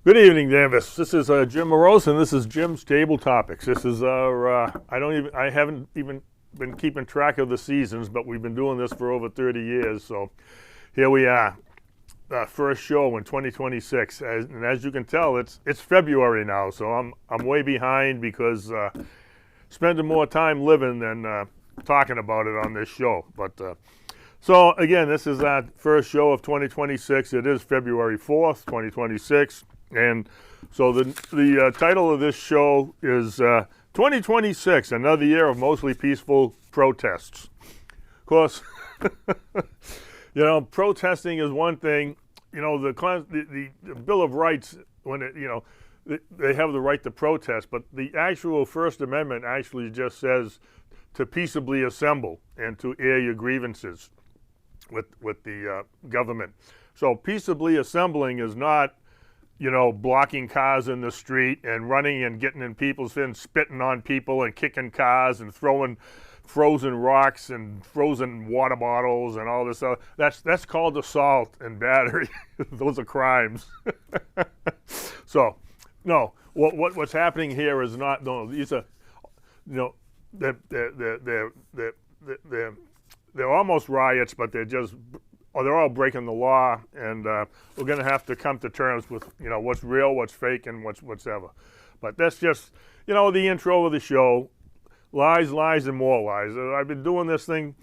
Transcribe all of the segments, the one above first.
Good evening, Davis. This is Jim Morose, and this is Jim's Table Topics. This is our, I haven't even been keeping track of the seasons, but we've been doing this for over 30 years. So here we are, first show in 2026. And as you can tell, it's February now, so I'm way behind because spending more time living than talking about it on this show. But so again, this is our first show of 2026. It is February 4th, 2026. And so the title of this show is 2026, another year of mostly peaceful protests. Of course, protesting is one thing. The Bill of Rights, when they have the right to protest, but the actual First Amendment actually just says to peaceably assemble and to air your grievances with the government. So peaceably assembling is not blocking cars in the street and running and getting in people's fins, spitting on people and kicking cars and throwing frozen rocks and frozen water bottles and all this other. That's called assault and battery. Those are crimes. So, no, what's happening here is not, no, these are, they're almost riots, but they're all breaking the law, and we're going to have to come to terms with, what's real, what's fake, and what's ever. But that's just, the intro of the show. Lies, lies, and more lies. I've been doing this thing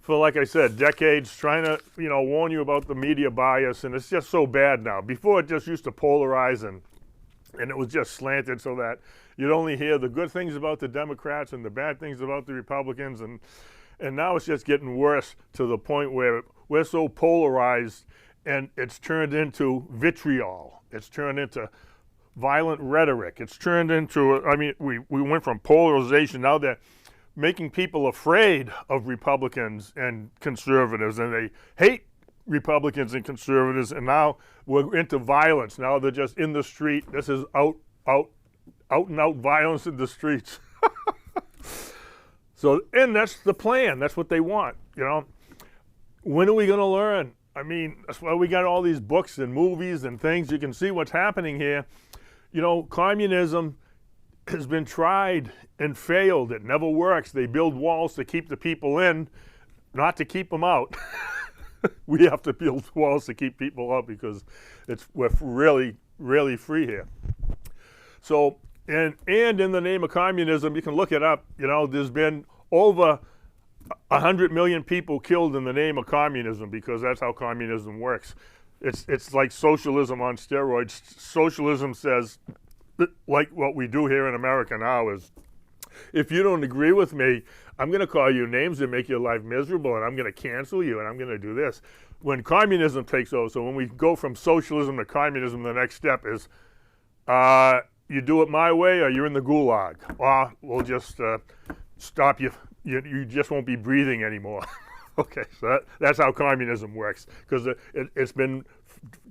for, like I said, decades, trying to, warn you about the media bias, and it's just so bad now. Before, it just used to polarize, and it was just slanted so that you'd only hear the good things about the Democrats and the bad things about the Republicans, and now it's just getting worse to the point where we're so polarized, and it's turned into vitriol. It's turned into violent rhetoric. It's turned into, we went from polarization. Now they're making people afraid of Republicans and conservatives, and they hate Republicans and conservatives, and now we're into violence. Now they're just in the street. This is out and out violence in the streets. So, and that's the plan. That's what they want, When are we going to learn? That's why we got all these books and movies and things. You can see what's happening here. Communism has been tried and failed. It never works. They build walls to keep the people in, not to keep them out. We have to build walls to keep people out because we're really, really free here. So, and in the name of communism, you can look it up, there's been over 100 million people killed in the name of communism because that's how communism works. It's like socialism on steroids. Socialism says, like what we do here in America now is, if you don't agree with me, I'm going to call you names and make your life miserable, and I'm going to cancel you, and I'm going to do this. When communism takes over, so when we go from socialism to communism, the next step is, you do it my way or you're in the gulag, or we'll just stop you. You just won't be breathing anymore. Okay, so that's how communism works, because it's been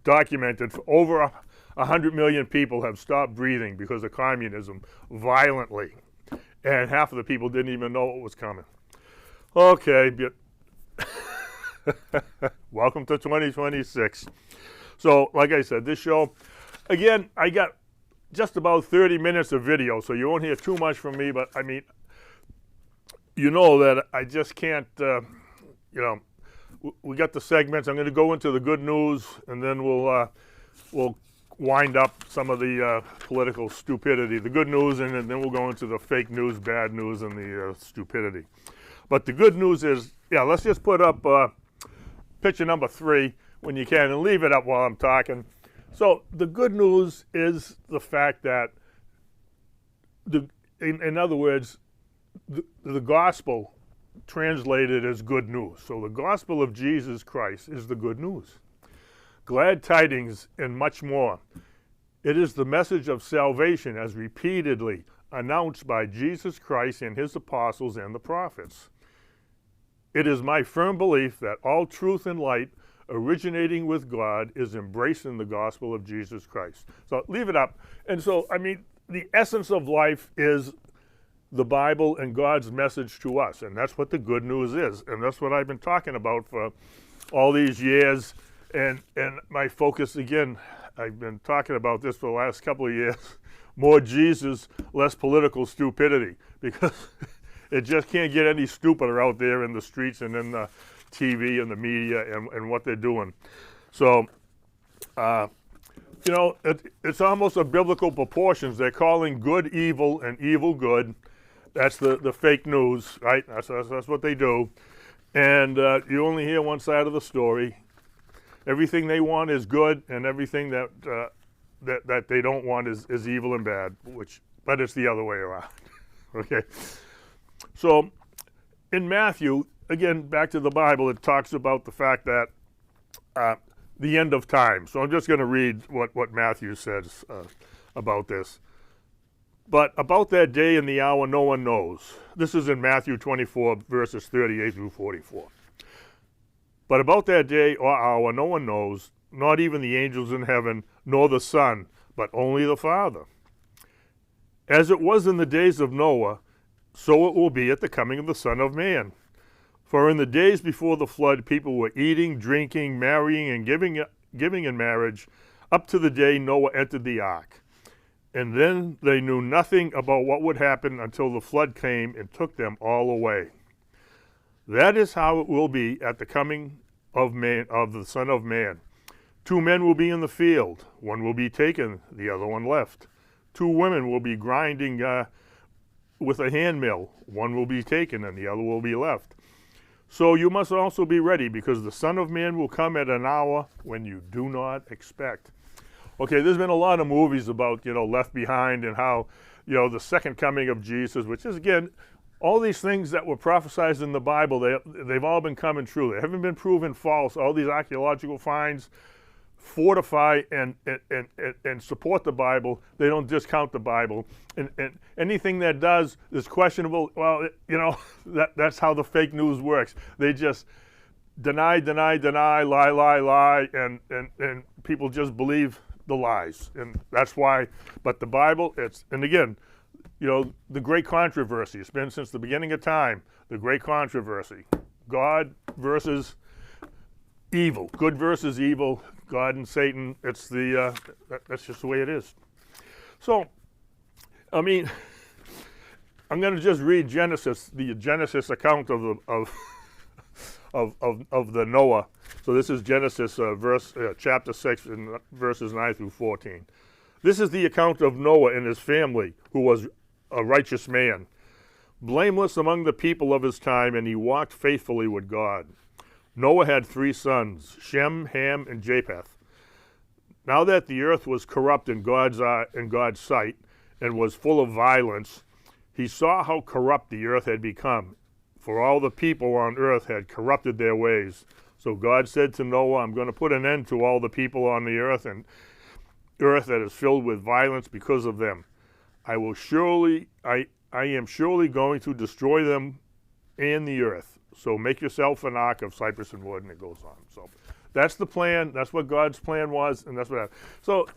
documented for over 100 million people have stopped breathing because of communism violently, and half of the people didn't even know what was coming. Okay, welcome to 2026. So, like I said, this show, again, I got just about 30 minutes of video, so you won't hear too much from me, but that I just can't, we got the segments. I'm going to go into the good news, and then we'll wind up some of the political stupidity, the good news, and then we'll go into the fake news, bad news, and the stupidity. But the good news is, let's just put up picture number 3 when you can, and leave it up while I'm talking. So the good news is the fact that, in other words, the gospel translated as good news. So the gospel of Jesus Christ is the good news. Glad tidings and much more. It is the message of salvation as repeatedly announced by Jesus Christ and his apostles and the prophets. It is my firm belief that all truth and light originating with God is embraced in the gospel of Jesus Christ. So leave it up. And so, the essence of life is the Bible and God's message to us, and that's what the good news is, and that's what I've been talking about for all these years. And my focus, again, I've been talking about this for the last couple of years. More Jesus, less political stupidity, because it just can't get any stupider out there in the streets and in the TV and the media and what they're doing. So, it's almost a biblical proportions. They're calling good evil and evil good. That's the fake news, right? That's what they do. And you only hear one side of the story. Everything they want is good, and everything that they don't want is evil and bad. But it's the other way around. Okay. So, in Matthew, again, back to the Bible, it talks about the fact that the end of time. So I'm just going to read what Matthew says about this. But about that day and the hour no one knows. This is in Matthew 24, verses 38 through 44. But about that day or hour no one knows, not even the angels in heaven, nor the Son, but only the Father. As it was in the days of Noah, so it will be at the coming of the Son of Man. For in the days before the flood, people were eating, drinking, marrying, and giving in marriage, up to the day Noah entered the ark. And then they knew nothing about what would happen until the flood came and took them all away. That is how it will be at the coming of the Son of Man. 2 men will be in the field. One will be taken, the other one left. 2 women will be grinding with a handmill. One will be taken and the other will be left. So you must also be ready, because the Son of Man will come at an hour when you do not expect. Okay, there's been a lot of movies about, Left Behind and how, the second coming of Jesus, which is, again, all these things that were prophesied in the Bible, they've all been coming true. They haven't been proven false. All these archaeological finds fortify and support the Bible. They don't discount the Bible. And anything that does is questionable. Well, that's how the fake news works. They just deny, lie, and people just believe the lies. And that's why, but the Bible, and again, the great controversy. It's been since the beginning of time, the great controversy. God versus evil. Good versus evil. God and Satan. It's that's just the way it is. So, I'm going to just read Genesis, the Genesis account of the Noah. So this is Genesis chapter 6, and verses 9 through 14. This is the account of Noah and his family, who was a righteous man, blameless among the people of his time, and he walked faithfully with God. Noah had 3 sons, Shem, Ham, and Japheth. Now that the earth was corrupt in God's sight and was full of violence, he saw how corrupt the earth had become, for all the people on earth had corrupted their ways. So God said to Noah, I'm going to put an end to all the people on the earth, and earth that is filled with violence because of them. I am surely going to destroy them and the earth. So make yourself an ark of cypress and wood, and it goes on. So that's the plan. That's what God's plan was, and that's what happened. So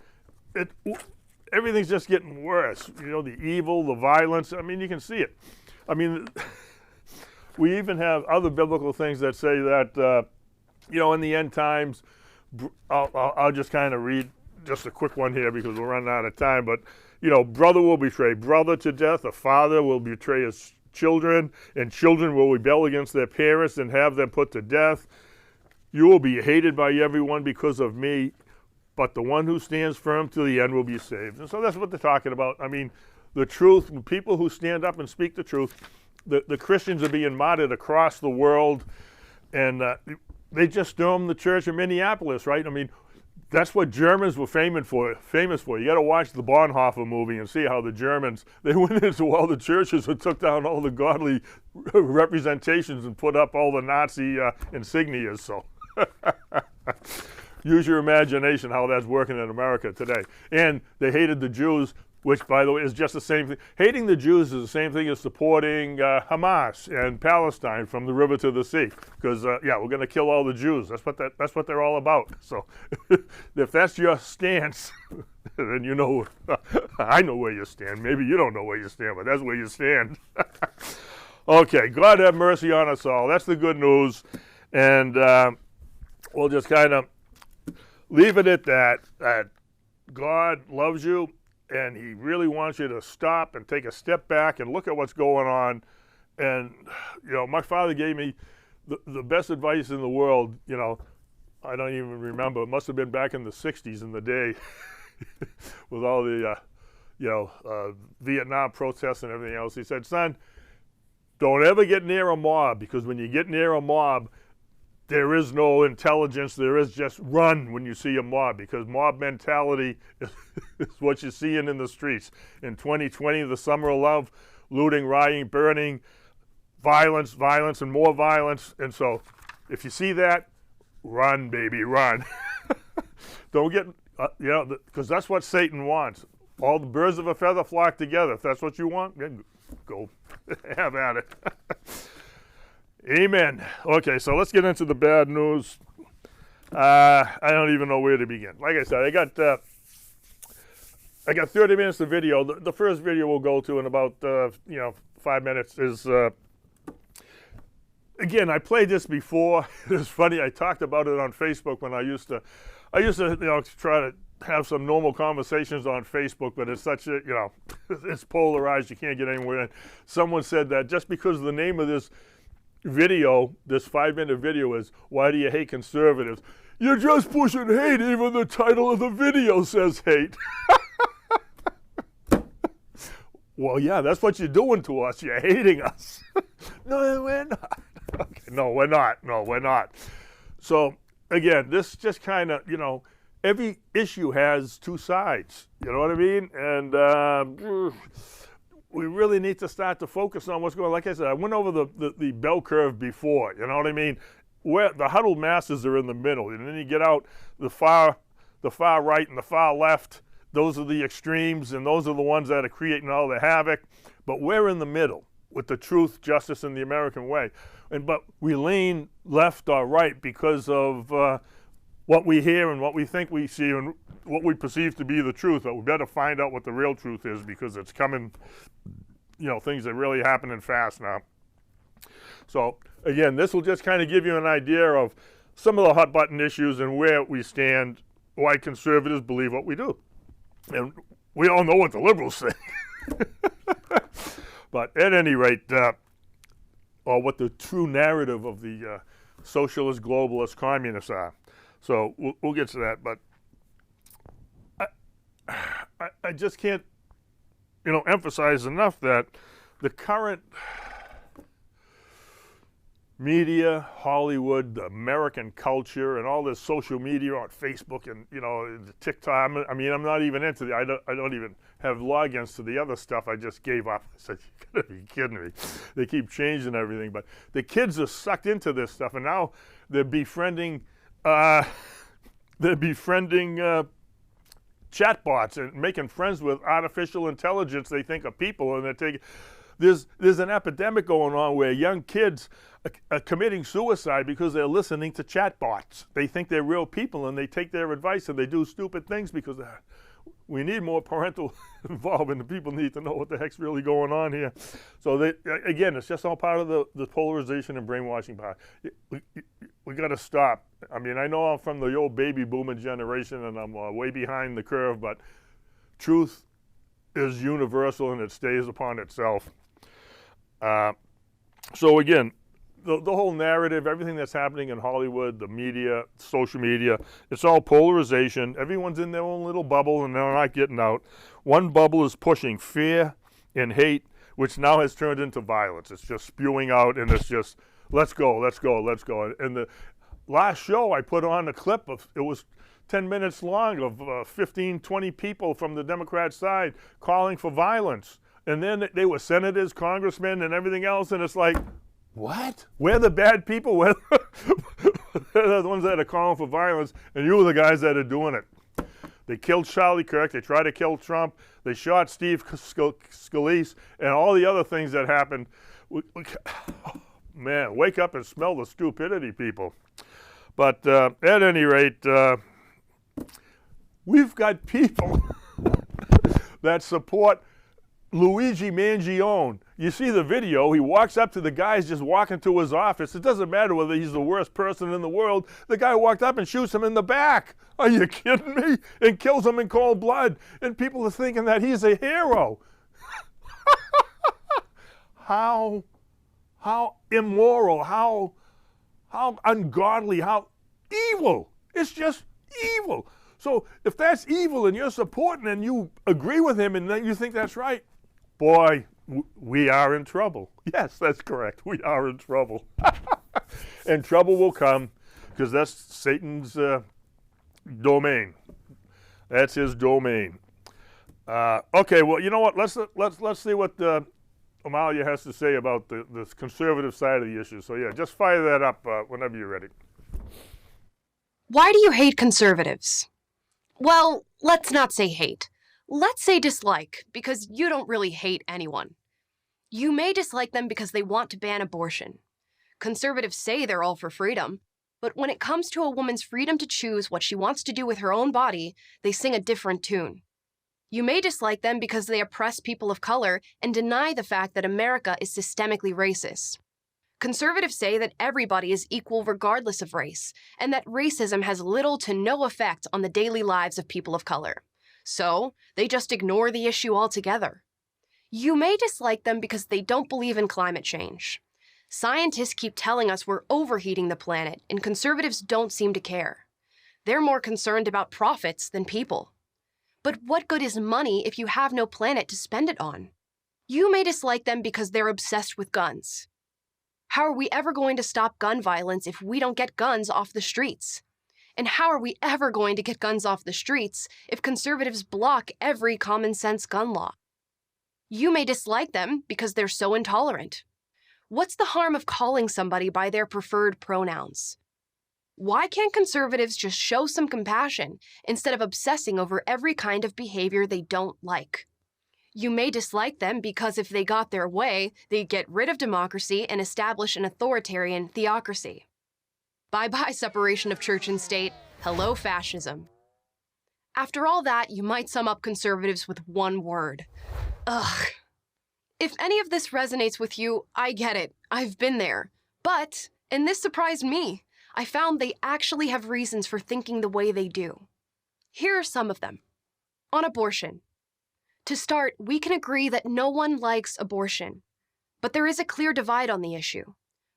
everything's just getting worse. The evil, the violence. You can see it. We even have other biblical things that say that, in the end times, I'll just kind of read just a quick one here because we're running out of time. But, brother will betray brother to death. A father will betray his children, and children will rebel against their parents and have them put to death. You will be hated by everyone because of me, but the one who stands firm to the end will be saved. And so that's what they're talking about. The truth, people who stand up and speak the truth, the Christians are being martyred across the world, and they just stormed the church in Minneapolis, right? That's what Germans were famous for. You got to watch the Bonhoeffer movie and see how the Germans, they went into all the churches and took down all the godly representations and put up all the Nazi insignias. So use your imagination how that's working in America today. And they hated the Jews, which, by the way, is just the same thing. Hating the Jews is the same thing as supporting Hamas and Palestine from the river to the sea. Because, we're going to kill all the Jews. That's what they're all about. So if that's your stance, then I know where you stand. Maybe you don't know where you stand, but that's where you stand. Okay, God have mercy on us all. That's the good news. And we'll just kind of leave it at that God loves you, and he really wants you to stop and take a step back and look at what's going on. And, my father gave me the best advice in the world. I don't even remember. It must have been back in the 60s in the day with all the, Vietnam protests and everything else. He said, son, don't ever get near a mob, because when you get near a mob, there is no intelligence. There is just run when you see a mob, because mob mentality is what you're seeing in the streets. In 2020, the summer of love, looting, rioting, burning, violence, and more violence. And so if you see that, run, baby, run. Don't get, because that's what Satan wants. All the birds of a feather flock together. If that's what you want, then go have at it. Amen. Okay, so let's get into the bad news. I don't even know where to begin. Like I said, I got 30 minutes of video. The first video we'll go to in about 5 minutes is. Again, I played this before. It's funny. I talked about it on Facebook when I used to try to have some normal conversations on Facebook, but it's such a, it's polarized. You can't get anywhere. Someone said that just because the name of this video, this 5-minute video, is "Why do you hate conservatives?" You're just pushing hate. Even the title of the video says hate. Well, yeah, that's what you're doing to us. You're hating us. No, we're not. Okay, no, we're not. No, we're not. So, again, this just kind of, every issue has two sides. You know what I mean? And we really need to start to focus on what's going on. Like I said, I went over the bell curve before. You know what I mean? Where the huddled masses are in the middle. And then you get out the far right and the far left. Those are the extremes, and those are the ones that are creating all the havoc. But we're in the middle with the truth, justice, and the American way. But we lean left or right because of what we hear and what we think we see and what we perceive to be the truth. But we better find out what the real truth is, because it's coming, things are really happening fast now. So, again, this will just kind of give you an idea of some of the hot button issues and where we stand, why conservatives believe what we do. And we all know what the liberals think. But at any rate, or what the true narrative of the socialist, globalist, communists are. So we'll get to that. But I just can't, emphasize enough that the current media, Hollywood, the American culture, and all this social media on Facebook and TikTok. I mean, I'm not even into I don't even have logins to the other stuff. I just gave up. I said, "You gotta be kidding me!" They keep changing everything, but the kids are sucked into this stuff, and now they're befriending chatbots and making friends with artificial intelligence they think are people, and they're taking. There's an epidemic going on where young kids are committing suicide because they're listening to chatbots. They think they're real people, and they take their advice, and they do stupid things because we need more parental involvement. The people need to know what the heck's really going on here. So, again, it's just all part of the polarization and brainwashing part. We got to stop. I mean, I know I'm from the old baby boomer generation, and I'm way behind the curve, but truth is universal, and it stays upon itself. So again, the whole narrative, everything that's happening in Hollywood, the media, social media, it's all polarization. Everyone's in their own little bubble, and they're not getting out. One bubble is pushing fear and hate, which now has turned into violence. It's just spewing out, and it's just, let's go, let's go, let's go. And the last show, I put on a clip of, it was 10 minutes long, of 15, 20 people from the Democrat side calling for violence. And then they were senators, congressmen, and everything else, and it's like, what? We're the bad people? We're the ones that are calling for violence, and you are the guys that are doing it. They killed Charlie Kirk. They tried to kill Trump. They shot Steve Scalise, and all the other things that happened. Man, wake up and smell the stupidity, people. But at any rate, we've got people that support Luigi Mangione. You see the video, he walks up to the guys just walking to his office. It doesn't matter whether he's the worst person in the world. The guy walked up and shoots him in the back. Are you kidding me? And kills him in cold blood. And people are thinking that he's a hero. How immoral, how ungodly, how evil. It's just evil. So if that's evil and you're supporting and you agree with him and then you think that's right, boy, we are in trouble. Yes, that's correct. We are in trouble. And trouble will come because that's Satan's domain. That's his domain. Okay, well, you know what? Let's see what Amalia has to say about the conservative side of the issue. So yeah, just fire that up whenever you're ready. Why do you hate conservatives? Well, let's not say hate. Let's say dislike, because you don't really hate anyone. You may dislike them because they want to ban abortion. Conservatives say they're all for freedom, but when it comes to a woman's freedom to choose what she wants to do with her own body, they sing a different tune. You may dislike them because they oppress people of color and deny the fact that America is systemically racist. Conservatives say that everybody is equal regardless of race, and that racism has little to no effect on the daily lives of people of color. So, they just ignore the issue altogether. You may dislike them because they don't believe in climate change. Scientists keep telling us we're overheating the planet, and conservatives don't seem to care. They're more concerned about profits than people. But what good is money if you have no planet to spend it on? You may dislike them because they're obsessed with guns. How are we ever going to stop gun violence if we don't get guns off the streets? And how are we ever going to get guns off the streets if conservatives block every common-sense gun law? You may dislike them because they're so intolerant. What's the harm of calling somebody by their preferred pronouns? Why can't conservatives just show some compassion instead of obsessing over every kind of behavior they don't like? You may dislike them because if they got their way, they'd get rid of democracy and establish an authoritarian theocracy. Bye-bye separation of church and state. Hello, fascism. After all that, you might sum up conservatives with one word. Ugh. If any of this resonates with you, I get it. I've been there. But, and this surprised me, I found they actually have reasons for thinking the way they do. Here are some of them. On abortion. To start, we can agree that no one likes abortion. But there is a clear divide on the issue.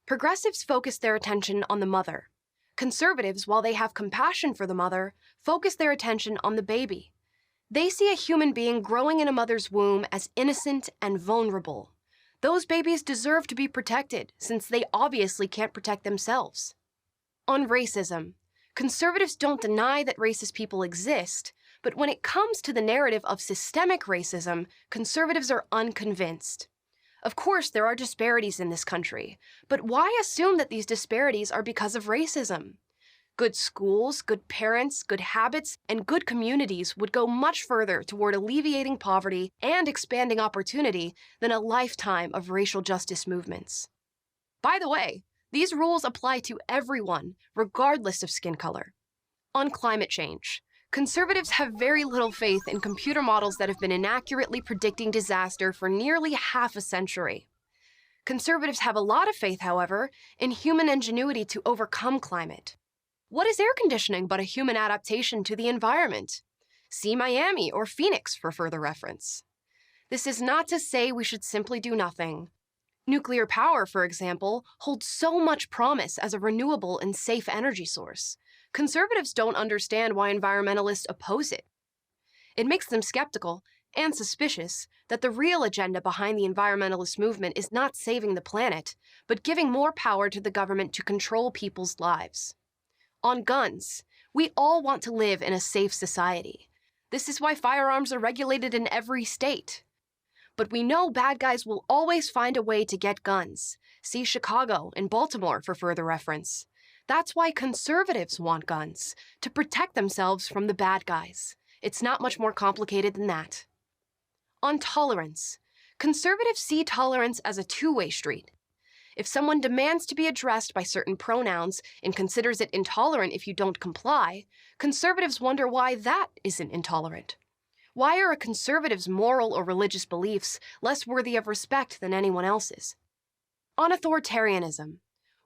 Progressives focus their attention on the mother. Conservatives, while they have compassion for the mother, focus their attention on the baby. They see a human being growing in a mother's womb as innocent and vulnerable. Those babies deserve to be protected, since they obviously can't protect themselves. On racism, conservatives don't deny that racist people exist, but when it comes to the narrative of systemic racism, conservatives are unconvinced. Of course, there are disparities in this country, but why assume that these disparities are because of racism? Good schools, good parents, good habits, and good communities would go much further toward alleviating poverty and expanding opportunity than a lifetime of racial justice movements. By the way, these rules apply to everyone, regardless of skin color. On climate change, conservatives have very little faith in computer models that have been inaccurately predicting disaster for nearly half a century. Conservatives have a lot of faith, however, in human ingenuity to overcome climate. What is air conditioning but a human adaptation to the environment? See Miami or Phoenix for further reference. This is not to say we should simply do nothing. Nuclear power, for example, holds so much promise as a renewable and safe energy source. Conservatives don't understand why environmentalists oppose it. It makes them skeptical and suspicious that the real agenda behind the environmentalist movement is not saving the planet, but giving more power to the government to control people's lives. On guns, we all want to live in a safe society. This is why firearms are regulated in every state. But we know bad guys will always find a way to get guns. See Chicago and Baltimore for further reference. That's why conservatives want guns, to protect themselves from the bad guys. It's not much more complicated than that. On tolerance, conservatives see tolerance as a two-way street. If someone demands to be addressed by certain pronouns and considers it intolerant if you don't comply, conservatives wonder why that isn't intolerant. Why are a conservative's moral or religious beliefs less worthy of respect than anyone else's? On authoritarianism.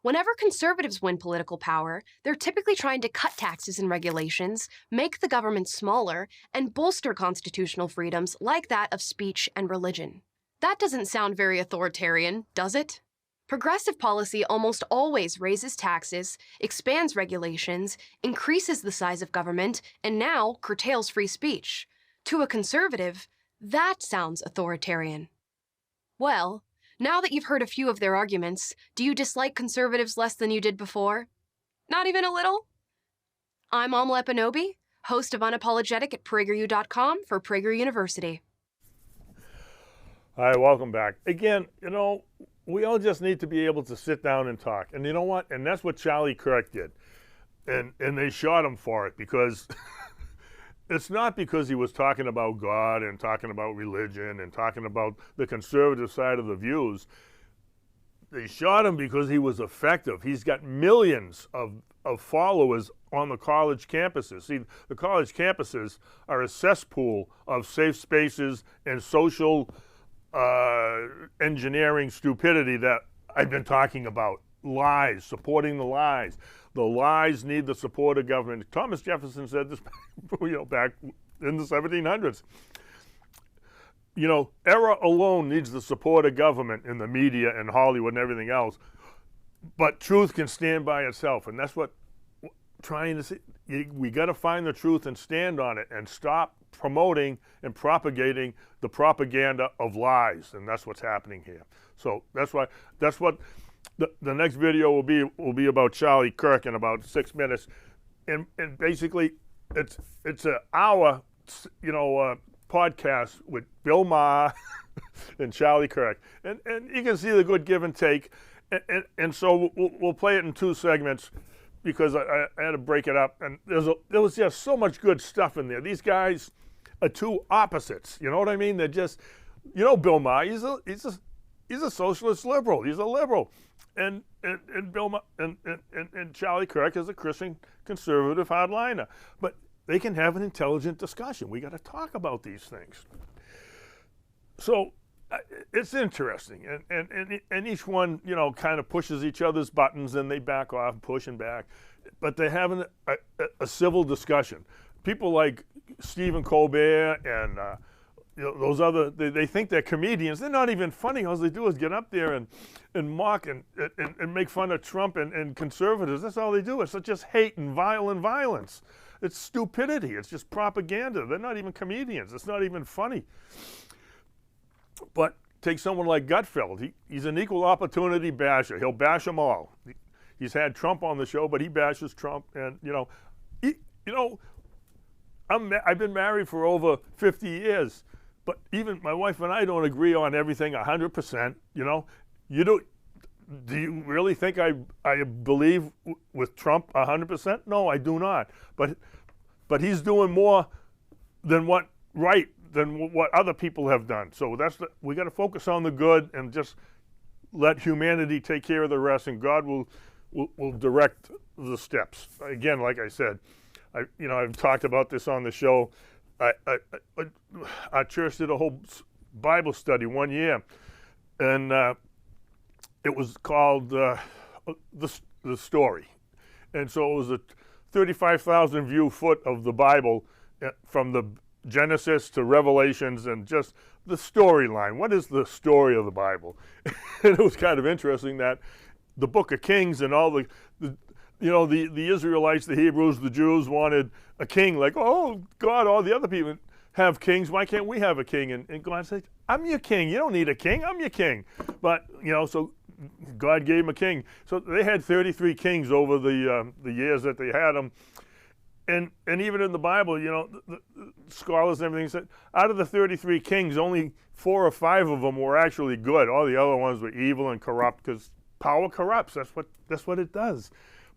Whenever conservatives win political power, they're typically trying to cut taxes and regulations, make the government smaller, and bolster constitutional freedoms like that of speech and religion. That doesn't sound very authoritarian, does it? Progressive policy almost always raises taxes, expands regulations, increases the size of government, and now curtails free speech. To a conservative, that sounds authoritarian. Well, now that you've heard a few of their arguments, do you dislike conservatives less than you did before? Not even a little? I'm Amla Epinobi, host of Unapologetic at PragerU.com for Prager University. All right, welcome back. Again, we all just need to be able to sit down and talk. And you know what? And that's what Charlie Kirk did. And they shot him for it because it's not because he was talking about God and talking about religion and talking about the conservative side of the views. They shot him because he was effective. He's got millions of followers on the college campuses. See, the college campuses are a cesspool of safe spaces and social engineering stupidity that I've been talking about. Lies, supporting the lies. The lies need the support of government. Thomas Jefferson said this, back in the 1700s. Error alone needs the support of government in the media and Hollywood and everything else. But truth can stand by itself, and that's what trying to see. We got to find the truth and stand on it, and stop promoting and propagating the propaganda of lies, and that's what's happening here. So that's what the next video will be about Charlie Kirk in about 6 minutes, and basically it's an hour podcast with Bill Maher and Charlie Kirk, and you can see the good give and take, and so we'll play it in 2 segments because I had to break it up, and there was just so much good stuff in there. These guys are two opposites, you know what I mean? They're just, Bill Maher, he's a socialist liberal. He's a liberal, and Bill Maher, and Charlie Kirk is a Christian conservative hardliner. But they can have an intelligent discussion. We got to talk about these things. So it's interesting, and each one kind of pushes each other's buttons, and they back off, pushing back, but they're having a civil discussion. People like Stephen Colbert and those other, they think they're comedians. They're not even funny. All they do is get up there and mock and make fun of Trump and conservatives. That's all they do. It's just hate and violence. It's stupidity. It's just propaganda. They're not even comedians. It's not even funny. But take someone like Gutfeld. He's an equal opportunity basher. He'll bash them all. He's had Trump on the show, but he bashes Trump. And I've been married for over 50 years, but even my wife and I don't agree on everything 100%. Do you really think I believe with Trump 100%? No, I do not. But he's doing more than what other people have done. So we got to focus on the good and just let humanity take care of the rest, and God will direct the steps. Again, like I said, I've talked about this on the show. Our church did a whole Bible study one year, and it was called the Story. And so it was a 35,000 view foot of the Bible from the Genesis to Revelations, and just the storyline. What is the story of the Bible? And it was kind of interesting that the Book of Kings and all the Israelites, the Hebrews, the Jews wanted a king. Like, oh, God, all the other people have kings. Why can't we have a king? And God said, I'm your king. You don't need a king. I'm your king. But, so God gave him a king. So they had 33 kings over the years that they had them. And even in the Bible, the scholars and everything said, out of the 33 kings, only 4 or 5 of them were actually good. All the other ones were evil and corrupt, because power corrupts. That's what it does.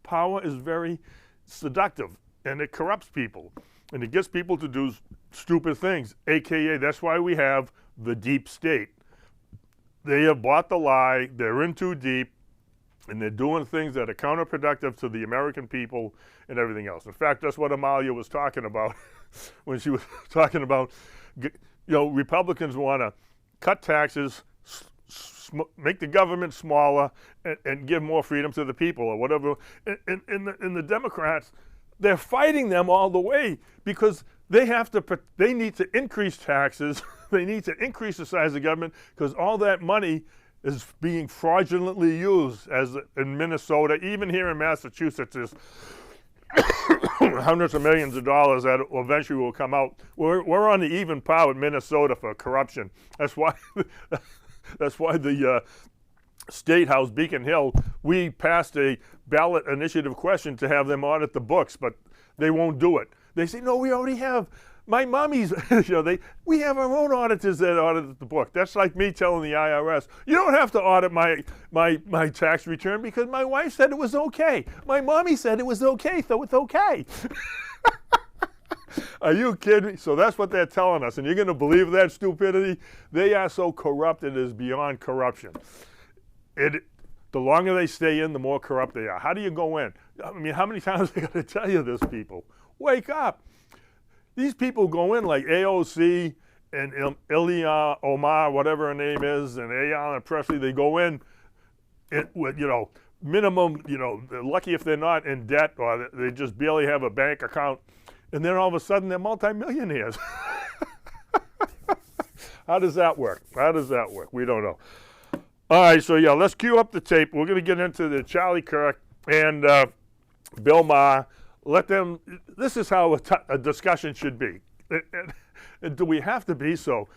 Power is very seductive, and it corrupts people, and it gets people to do stupid things, AKA that's why we have the deep state. They have bought the lie, they're in too deep, and they're doing things that are counterproductive to the American people and everything else. In fact, that's what Amalia was talking about when she was talking about, Republicans want to cut taxes, make the government smaller, and give more freedom to the people, or whatever. And the Democrats, they're fighting them all the way because they need to increase taxes. They need to increase the size of government because all that money is being fraudulently used, as in Minnesota, even here in Massachusetts, there's hundreds of millions of dollars that eventually will come out. We're on the even par with Minnesota for corruption. That's why the State House, Beacon Hill, we passed a ballot initiative question to have them audit the books, but they won't do it. They say, no, we already have. My mommy's, we have our own auditors that audit the book. That's like me telling the IRS, you don't have to audit my tax return because my wife said it was okay. My mommy said it was okay, so it's okay. Are you kidding me? So that's what they're telling us. And you're going to believe that stupidity? They are so corrupt, it is beyond corruption. The longer they stay in, the more corrupt they are. How do you go in? I mean, how many times are they going to tell you this, people? Wake up. These people go in like AOC and Ilya Omar, whatever her name is, and Ayanna Pressley. They go in with, minimum, they're lucky if they're not in debt or they just barely have a bank account. And then all of a sudden they're multimillionaires. How does that work? We don't know. All right, so let's cue up the tape. We're going to get into the Charlie Kirk and Bill Maher. This is how a discussion should be. And do we have to be so,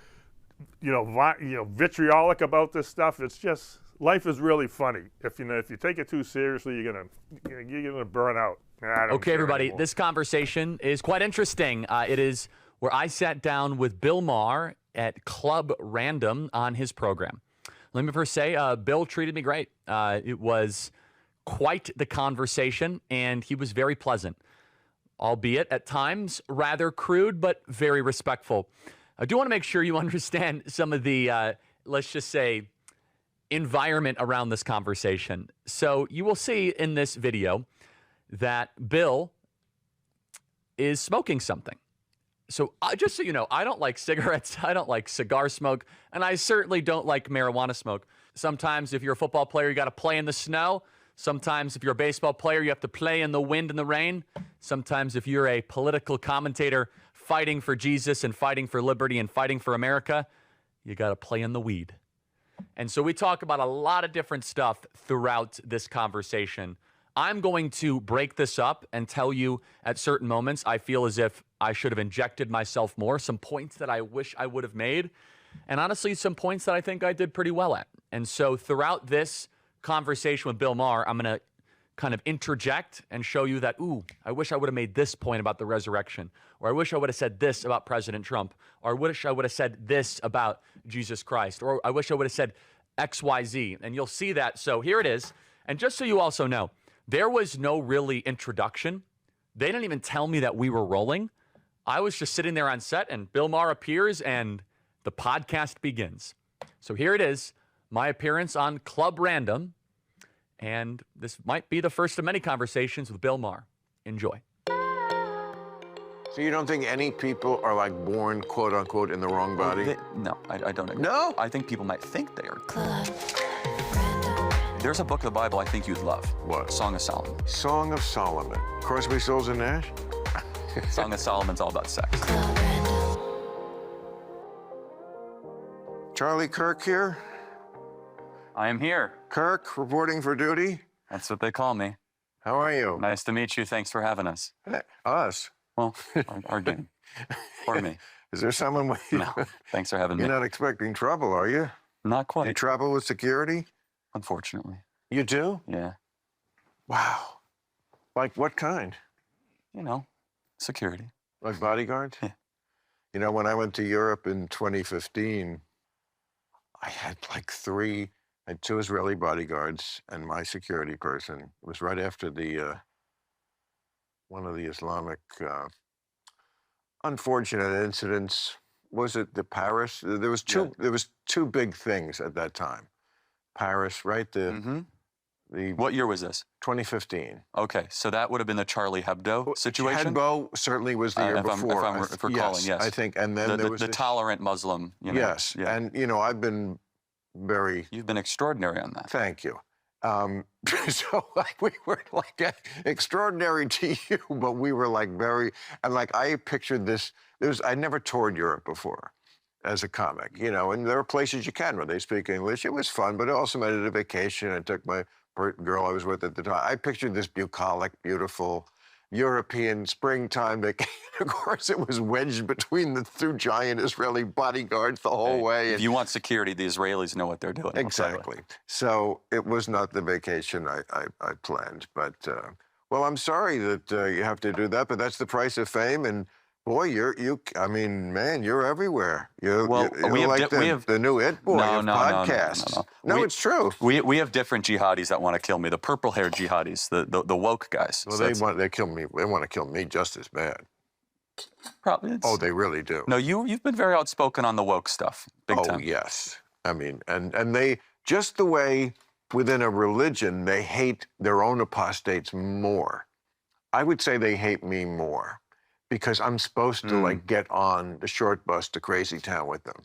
vitriolic about this stuff? It's just, life is really funny. If you take it too seriously, you're gonna burn out. Okay, everybody, this conversation is quite interesting. It is where I sat down with Bill Maher at Club Random on his program. Let me first say, Bill treated me great. It was quite the conversation, and he was very pleasant, albeit at times rather crude, but very respectful. I do want to make sure you understand some of the, let's just say, environment around this conversation. So you will see in this video that Bill is smoking something. So just so you know, I don't like cigarettes, I don't like cigar smoke, and I certainly don't like marijuana smoke. Sometimes if you're a football player, you got to play in the snow. Sometimes if you're a baseball player, you have to play in the wind and the rain. Sometimes if you're a political commentator fighting for Jesus and fighting for liberty and fighting for America, you got to play in the weed. And so we talk about a lot of different stuff throughout this conversation. I'm going to break this up and tell you at certain moments I feel as if I should have injected myself more, some points that I wish I would have made, and honestly, some points that I think I did pretty well at. And so throughout this conversation with Bill Maher, I'm going to kind of interject and show you that, I wish I would have made this point about the resurrection, or I wish I would have said this about President Trump, or I wish I would have said this about Jesus Christ, or I wish I would have said X, Y, Z. And you'll see that. So here it is. And just so you also know, there was no really introduction. They didn't even tell me that we were rolling. I was just sitting there on set, and Bill Maher appears, and the podcast begins. So here it is, my appearance on Club Random, and this might be the first of many conversations with Bill Maher. Enjoy. So you don't think any people are like born, quote unquote, in the wrong body? No, I don't agree. No? I think people might think they are. There's a book of the Bible I think you'd love. What? Song of Solomon. Song of Solomon. Crosby, Stills, and Nash? Song of Solomon's all about sex. Charlie Kirk here. I am here. Kirk, reporting for duty. That's what they call me. How are you? Nice to meet you. Thanks for having us. Us? Well, our game. Or me. Is there someone with you? No, thanks for having me. You're not expecting trouble, are you? Not You quite, travel with security? unfortunately. You do? Yeah. Wow. Like what kind? You know, security. Like bodyguards? Yeah. When I went to Europe in 2015, I had I had 2 Israeli bodyguards and my security person. It was right after one of the Islamic unfortunate incidents. Was it the Paris? There was two big things at that time. Paris, right? The What year was this? 2015. Okay, so that would have been the Charlie Hebdo situation. Hebdo certainly was the year before. If we're calling, yes. I think, and then there was the tolerant Muslim. You know, yes, yeah. and I've been very. You've been extraordinary on that. Thank you. So we were like extraordinary to you, but we were like very, and like I pictured this. I never toured Europe before as a comic, and there are places you can where they speak English. It was fun, but I also made it a vacation. I took my girl I was with at the time. I pictured this bucolic, beautiful European springtime vacation. Of course, it was wedged between the two giant Israeli bodyguards the whole way. If you want security, the Israelis know what they're doing. Exactly. So it was not the vacation I planned. But, well, I'm sorry that you have to do that, but that's the price of fame. And boy, I mean, man, you're everywhere. You're we have the new It Boy of podcasts. No, it's true. We have different jihadis that want to kill me. The purple-haired jihadis, the woke guys. Well, so they kill me. They want to kill me just as bad. Probably. Oh, they really do. No, you've been very outspoken on the woke stuff. Big time. Oh, yes. I mean, and they just the way within a religion they hate their own apostates more. I would say they hate me more. Because I'm supposed to like get on the short bus to Crazy Town with them,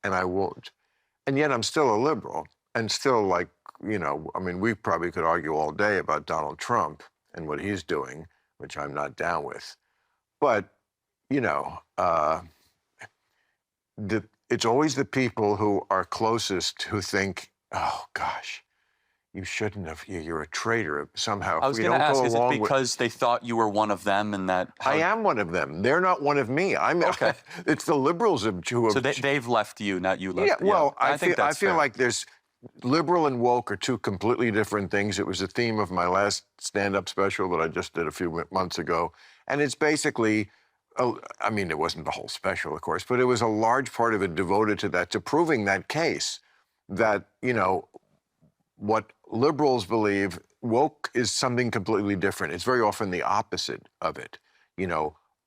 and I won't. And yet I'm still a liberal, and still like, I mean, we probably could argue all day about Donald Trump and what he's doing, which I'm not down with. But, it's always the people who are closest who think, oh gosh, you shouldn't have. You're a traitor somehow. I was going to ask, is it because they thought you were one of them and that... I am one of them. They're not one of me. Okay. It's the liberals who have... So they've left you, not you left. Yeah, well, I feel like there's... Liberal and woke are two completely different things. It was the theme of my last stand-up special that I just did a few months ago. And it's basically... I mean, it wasn't the whole special, of course, but it was a large part of it devoted to that, to proving that case that, what liberals believe, woke is something completely different. It's very often the opposite of it.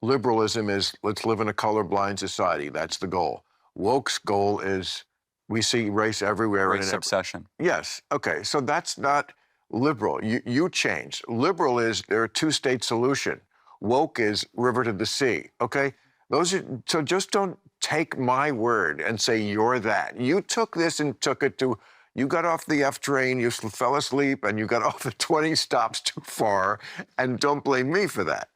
Liberalism is, let's live in a colorblind society. That's the goal. Woke's goal is, we see race everywhere. Race obsession. Yes. Okay. So that's not liberal. You changed. Liberal is, there are two-state solution. Woke is river to the sea. Okay? So just don't take my word and say you're that. You took this and took it to... You got off the F train, you fell asleep, and you got off the 20 stops too far, and don't blame me for that.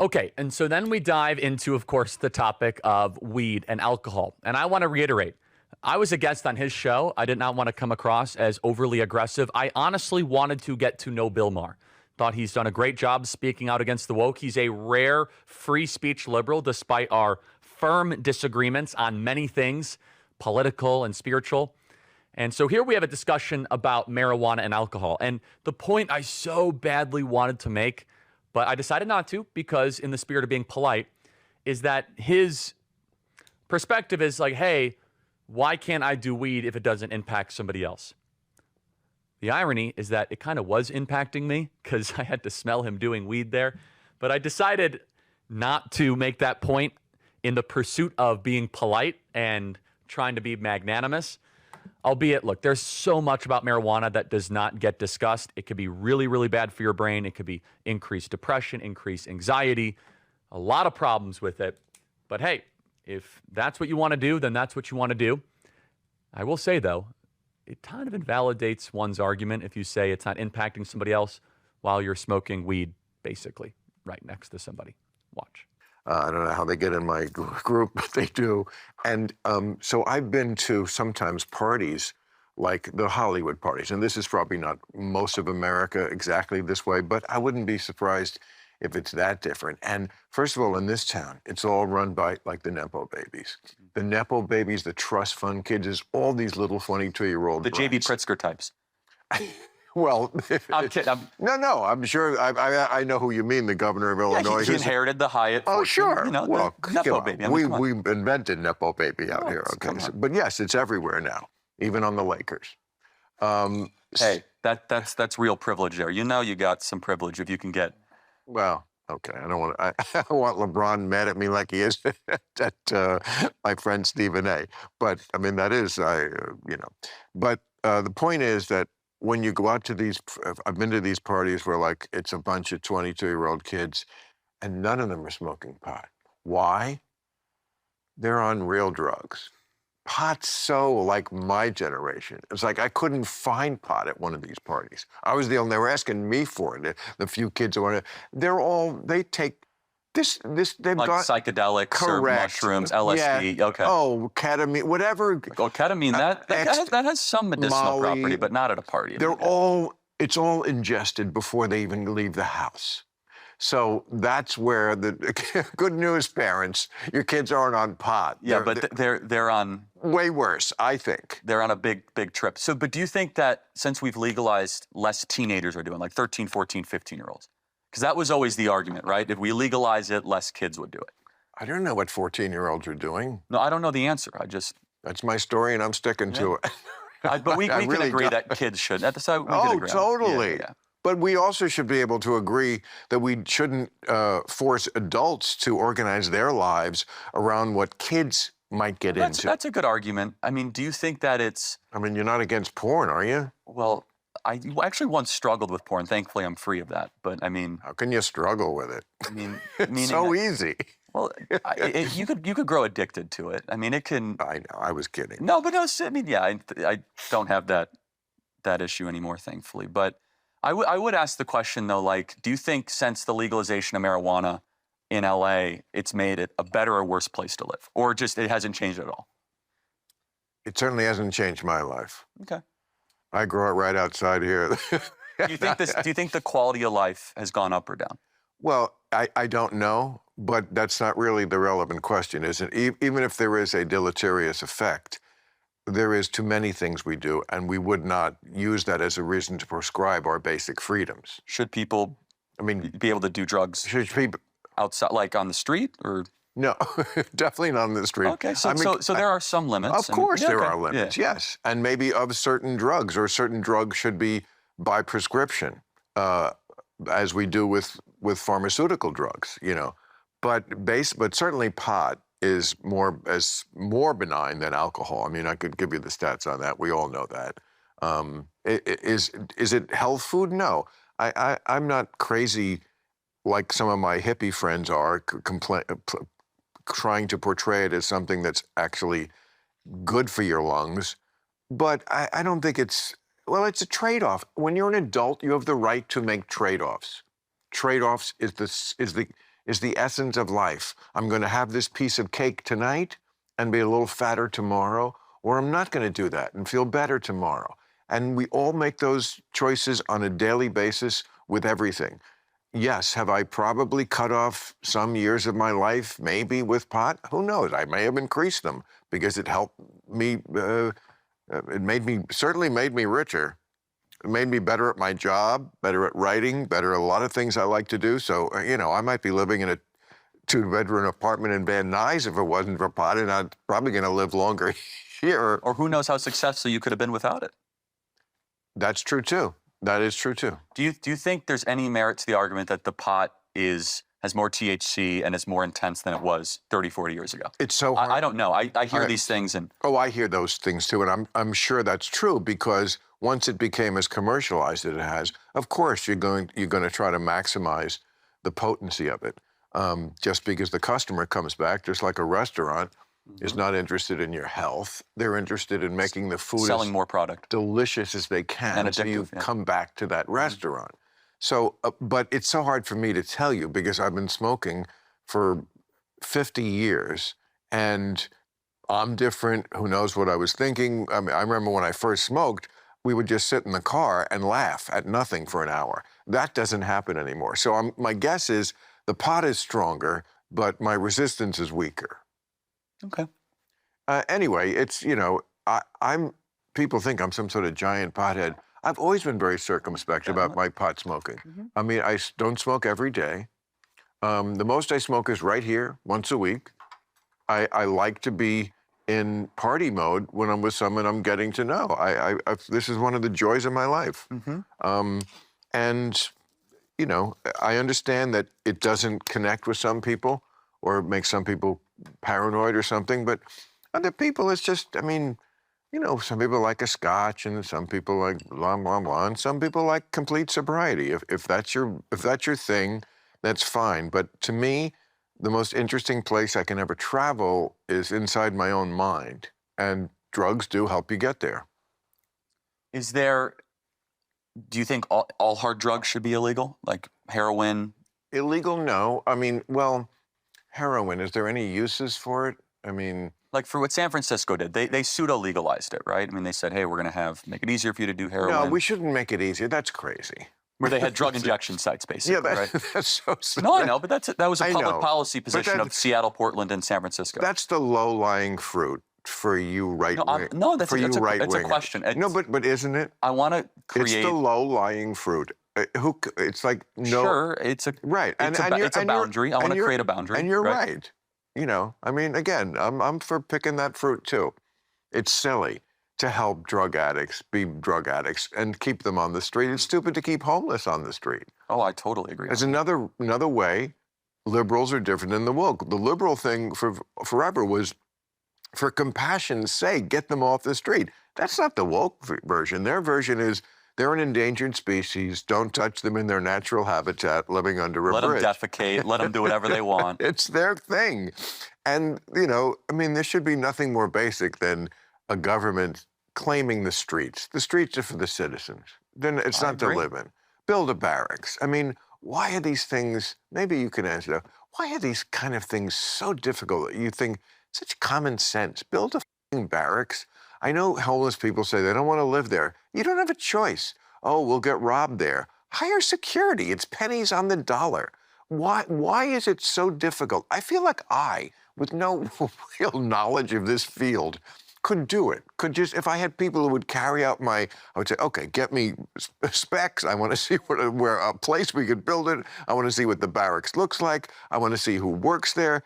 Okay, and so then we dive into, of course, the topic of weed and alcohol. And I want to reiterate, I was a guest on his show. I did not want to come across as overly aggressive. I honestly wanted to get to know Bill Maher. Thought he's done a great job speaking out against the woke. He's a rare free speech liberal, despite our firm disagreements on many things, political and spiritual. And so here we have a discussion about marijuana and alcohol. And the point I so badly wanted to make, but I decided not to because in the spirit of being polite, is that his perspective is like, hey, why can't I do weed if it doesn't impact somebody else? The irony is that it kind of was impacting me because I had to smell him doing weed there. But I decided not to make that point in the pursuit of being polite and trying to be magnanimous. Albeit, look, there's so much about marijuana that does not get discussed. It could be really, really bad for your brain. It could be increased depression, increased anxiety, a lot of problems with it. But hey, if that's what you want to do, then that's what you want to do. I will say, though, it kind of invalidates one's argument if you say it's not impacting somebody else while you're smoking weed, basically, right next to somebody. Watch. I don't know how they get in my group, but they do. And so I've been to sometimes parties like the Hollywood parties. And this is probably not most of America exactly this way, but I wouldn't be surprised if it's that different. And first of all, in this town, it's all run by like the Nepo babies. The Nepo babies, the trust fund kids, is all these little 22-year-old The J.B. Pritzker types. Well, I'm kidding. No, I'm sure. I know who you mean. The governor of Illinois. He inherited the Hyatt. Oh, sure. Well, Nepo baby. We invented Nepo baby out here. Okay, but yes, it's everywhere now, even on the Lakers. Hey, that's real privilege there. You got some privilege if you can get. Well, okay. I don't want LeBron mad at me like he is at my friend Stephen A. But I mean, that is But the point is that when you go out to these, I've been to these parties where like it's a bunch of 22-year-old kids and none of them are smoking pot. Why? They're on real drugs. Pot's so like my generation. It's like I couldn't find pot at one of these parties. I was the only, they were asking me for it. The few kids who wanted, they take this, they've Like got. psychedelics or Correct. mushrooms, LSD. Yeah. Okay. Oh, ketamine, whatever. Oh, ketamine, that has some medicinal Molly, property, but not at a party. They're all, it's all ingested before they even leave the house. So that's where the good news, parents, your kids aren't on pot. Yeah, but they're on way worse, I think. They're on a big trip. So, but do you think that since we've legalized, less teenagers are doing, like 13, 14, 15-year-olds? Because that was always the argument, right? If we legalize it, less kids would do it. I don't know what 14-year-olds are doing. No, I don't know the answer. That's my story, and I'm sticking to it. But we can really agree don't. that kids should. That's how we can Oh, agree on it. totally. Yeah. But we also should be able to agree that we shouldn't force adults to organize their lives around what kids might get into. That's a good argument. I mean, do you think that it's... I mean, you're not against porn, are you? Well, I actually once struggled with porn. Thankfully, I'm free of that. But I mean... How can you struggle with it? I mean, It's so easy. Well, you could grow addicted to it. I mean, it can... I know, I was kidding. No, but no, I mean, yeah, I don't have that issue anymore, thankfully. But I would ask the question, though, like, do you think since the legalization of marijuana in LA, it's made it a better or worse place to live? Or just it hasn't changed at all? It certainly hasn't changed my life. Okay. I grew up right outside here. Do you think the quality of life has gone up or down? Well, I don't know, but that's not really the relevant question, is it? Even if there is a deleterious effect, there is too many things we do, and we would not use that as a reason to prescribe our basic freedoms. Should people, be able to do drugs outside, like on the street, or? No, definitely not on the street. Okay, so there are some limits. Of course there are okay. limits, yes. And maybe of certain drugs, or certain drugs should be by prescription, as we do with pharmaceutical drugs, you know. But certainly pot is more benign than alcohol. I mean, I could give you the stats on that. We all know that. Is it health food? No. I'm not crazy like some of my hippie friends are, trying to portray it as something that's actually good for your lungs. But I don't think it's a trade-off. When you're an adult, you have the right to make trade-offs. Trade-offs is the essence of life. I'm going to have this piece of cake tonight and be a little fatter tomorrow, or I'm not going to do that and feel better tomorrow. And we all make those choices on a daily basis with everything. Yes, have I probably cut off some years of my life, maybe with pot? Who knows? I may have increased them because it helped me. Certainly made me richer. It made me better at my job, better at writing, better at a lot of things I like to do. So, I might be living in a 2-bedroom apartment in Van Nuys if it wasn't for pot, and I'm probably going to live longer here. Or who knows how successful you could have been without it? That's true, too. That is true, too. Do you think there's any merit to the argument that the pot has more THC and is more intense than it was 30, 40 years ago? It's so hard. I don't know. I hear these things and... Oh, I hear those things, too, and I'm sure that's true because once it became as commercialized as it has, of course you're going to try to maximize the potency of it. Just because the customer comes back, just like a restaurant, is not interested in your health. They're interested in making the food selling more product, delicious as they can, and so you come back to that restaurant. So, but it's so hard for me to tell you because I've been smoking for 50 years, and I'm different. Who knows what I was thinking? I mean, I remember when I first smoked, we would just sit in the car and laugh at nothing for an hour. That doesn't happen anymore. So my guess is the pot is stronger, but my resistance is weaker. Okay. Anyway, it's, people think I'm some sort of giant pothead. I've always been very circumspect about my pot smoking. I mean, I don't smoke every day. The most I smoke is right here, once a week. I like to be in party mode when I'm with someone I'm getting to know. This is one of the joys of my life. And, I understand that it doesn't connect with some people or make some people paranoid or something, but other people, it's just, You know, some people like a scotch, and some people like blah blah blah, and some people like complete sobriety. If that's your thing, that's fine. But to me, the most interesting place I can ever travel is inside my own mind, and drugs do help you get there. Do you think all hard drugs should be illegal, like heroin? Illegal? No. I mean, well, heroin. Is there any uses for it? I mean. Like for what San Francisco did, they pseudo-legalized it, right? I mean, they said, hey, we're going to make it easier for you to do heroin. No, we shouldn't make it easier. That's crazy. Where they had drug injection sites, basically, Yeah, right? that's so sad. No, I know, but that was a I public know. policy position of Seattle, Portland, and San Francisco. That's the low-lying fruit for you right wing. No, that's for you it's right-wingers. a question. No, but isn't it? I want to It's create. the low-lying fruit. It's like no. Sure, it's a Right. It's a boundary. I want to create a boundary. And you're right. You know, I mean, again, I'm for picking that fruit too. It's silly to help drug addicts be drug addicts and keep them on the street. It's stupid to keep homeless on the street. Oh, I totally agree. There's another way. Liberals are different than the woke. The liberal thing forever was, for compassion's sake, get them off the street. That's not the woke version. Their version is, they're an endangered species. Don't touch them in their natural habitat, living under a Let bridge. them defecate. Let them do whatever they want. It's their thing. And, you know, I mean, there should be nothing more basic than a government claiming the streets. The streets are for the citizens. Then it's I not to agree. live in. Build a barracks. I mean, why are these things, maybe you can answer that, why are these kind of things so difficult? You think, such common sense. Build a f***ing barracks. I know homeless people say they don't want to live there. You don't have a choice. Oh, we'll get robbed there. Hire security. It's pennies on the dollar. Why is it so difficult? I feel like I, with no real knowledge of this field, could do it. Could just, if I had people who would carry out I would say, okay, get me specs. I want to see where a place we could build it. I want to see what the barracks looks like. I want to see who works there.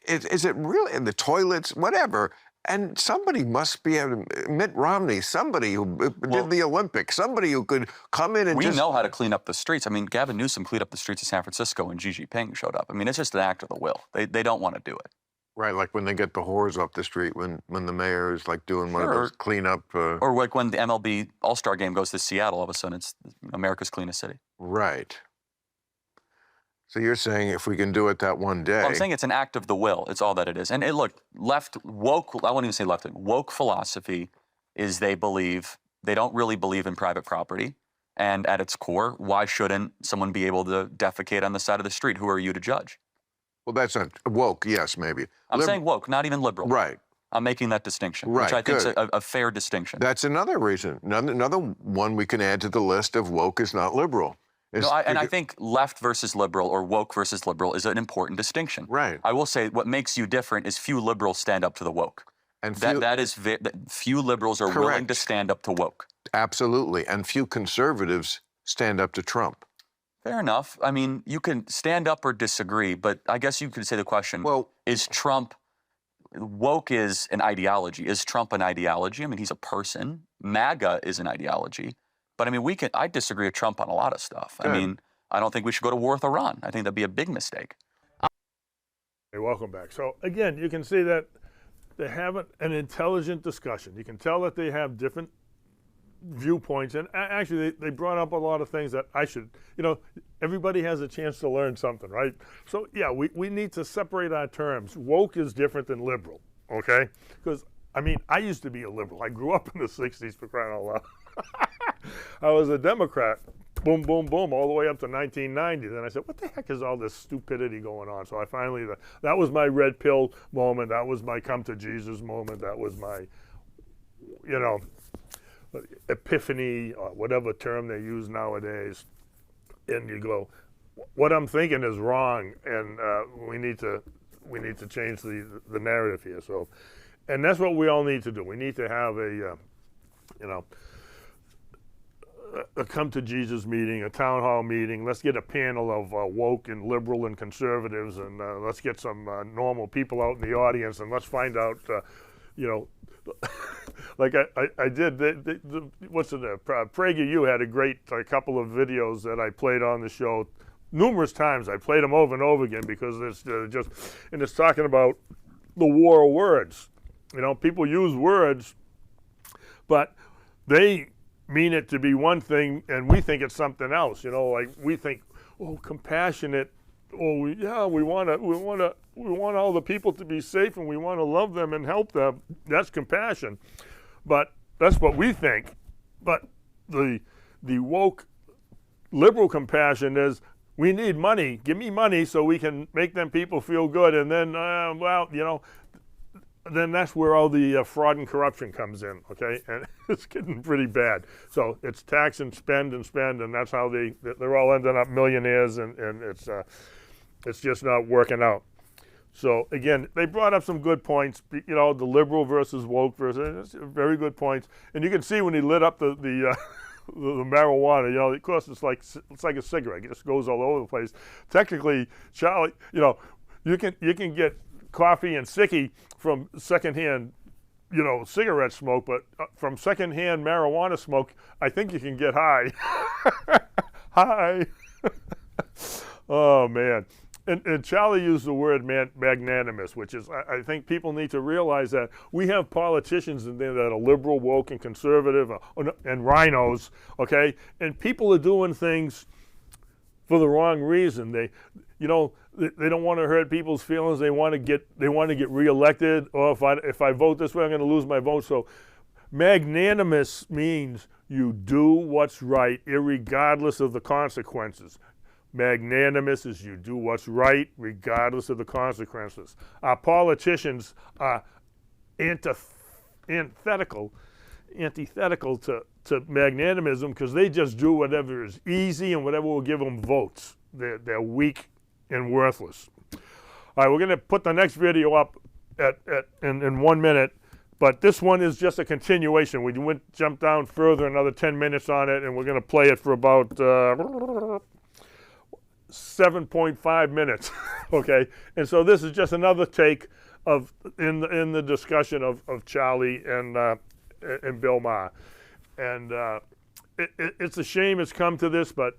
Is it really in the toilets, whatever? And somebody must be Mitt Romney, somebody who did the Olympics, somebody who could come in and We just. know how to clean up the streets. I mean, Gavin Newsom cleaned up the streets of San Francisco when Xi Jinping showed up. I mean, it's just an act of the will. They don't want to do it. Right, like when they get the whores off the street, when the mayor is like doing one of those cleanup. Or like when the MLB All-Star Game goes to Seattle, all of a sudden it's America's cleanest city. Right. So you're saying if we can do it that one day. Well, I'm saying it's an act of the will. It's all that it is. And look, woke, I won't even say left, woke philosophy is they don't really believe in private property. And at its core, why shouldn't someone be able to defecate on the side of the street? Who are you to judge? Well, that's not woke, yes, maybe. I'm saying woke, not even liberal. Right. I'm making that distinction, Right, which I think is good. a fair distinction. That's another reason. Another one we can add to the list of woke is not liberal. No, I think left versus liberal or woke versus liberal is an important distinction. Right. I will say what makes you different is few liberals stand up to the woke. And Few liberals are willing to stand up to woke. Absolutely. And few conservatives stand up to Trump. Fair enough. I mean, you can stand up or disagree, but I guess you could say the question, Well, is Trump, woke is an ideology. Is Trump an ideology? I mean, he's a person. MAGA is an ideology. But I mean, I disagree with Trump on a lot of stuff. Good. I mean, I don't think we should go to war with Iran. I think that'd be a big mistake. Hey, welcome back. So again, you can see that they have an intelligent discussion. You can tell that they have different viewpoints, and actually they brought up a lot of things that I should, everybody has a chance to learn something, right? So yeah, we need to separate our terms. Woke is different than liberal, okay? Because I mean, I used to be a liberal. I grew up in the 60s, for crying out loud. I was a Democrat, boom, boom, boom, all the way up to 1990. Then I said, what the heck is all this stupidity going on? So I finally, that was my red pill moment. That was my come to Jesus moment. That was my, epiphany, or whatever term they use nowadays. And you go, what I'm thinking is wrong, and we need to change the narrative here. So, and that's what we all need to do. We need to have a come to Jesus meeting, a town hall meeting. Let's get a panel of woke and liberal and conservatives, and let's get some normal people out in the audience, and let's find out, like I did. PragerU had a great couple of videos that I played on the show numerous times. I played them over and over again because it's talking about the war of words. People use words but they mean it to be one thing, and we think it's something else. Like we think, oh, compassionate. Oh, yeah, we want all the people to be safe, and we want to love them and help them. That's compassion, but that's what we think. But the woke liberal compassion is, we need money. Give me money so we can make them people feel good, and then then that's where all the fraud and corruption comes in. Okay, and it's getting pretty bad. So it's tax and spend, and that's how they're all ending up millionaires, and it's just not working out. So again, they brought up some good points. The liberal versus woke versus very good points. And you can see when he lit up the marijuana. Of course, it's like a cigarette. It just goes all over the place. Technically, Charlie, you can get coffee and sicky from secondhand, cigarette smoke, but from secondhand marijuana smoke, I think you can get high. High. Oh man. And Charlie used the word magnanimous, which is, I think people need to realize that we have politicians in there that are liberal, woke, and conservative, and rhinos, okay? And people are doing things for the wrong reason. They don't want to hurt people's feelings. They want to get reelected, or if I vote this way, I'm going to lose my vote. So magnanimous means you do what's right, irregardless of the consequences. Magnanimous is you do what's right regardless of the consequences. Our politicians are antithetical to magnanimism, because they just do whatever is easy and whatever will give them votes. They're weak and worthless. All right, we're going to put the next video up in 1 minute, but this one is just a continuation. We jumped down further, another 10 minutes on it, and we're going to play it for about 7.5 minutes. Okay, and so this is just another take in the discussion of Charlie and Bill Maher, and it's a shame it's come to this, but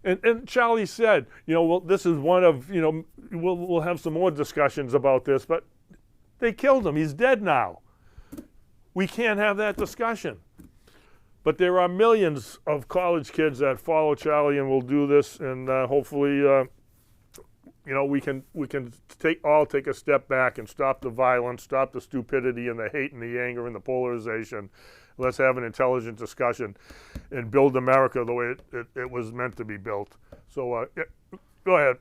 and Charlie said, well, this is one of, we'll have some more discussions about this, but they killed him. He's dead now. We can't have that discussion. But there are millions of college kids that follow Charlie and will do this, and hopefully, we can take a step back and stop the violence, stop the stupidity and the hate and the anger and the polarization. Let's have an intelligent discussion and build America the way it was meant to be built. So, go ahead.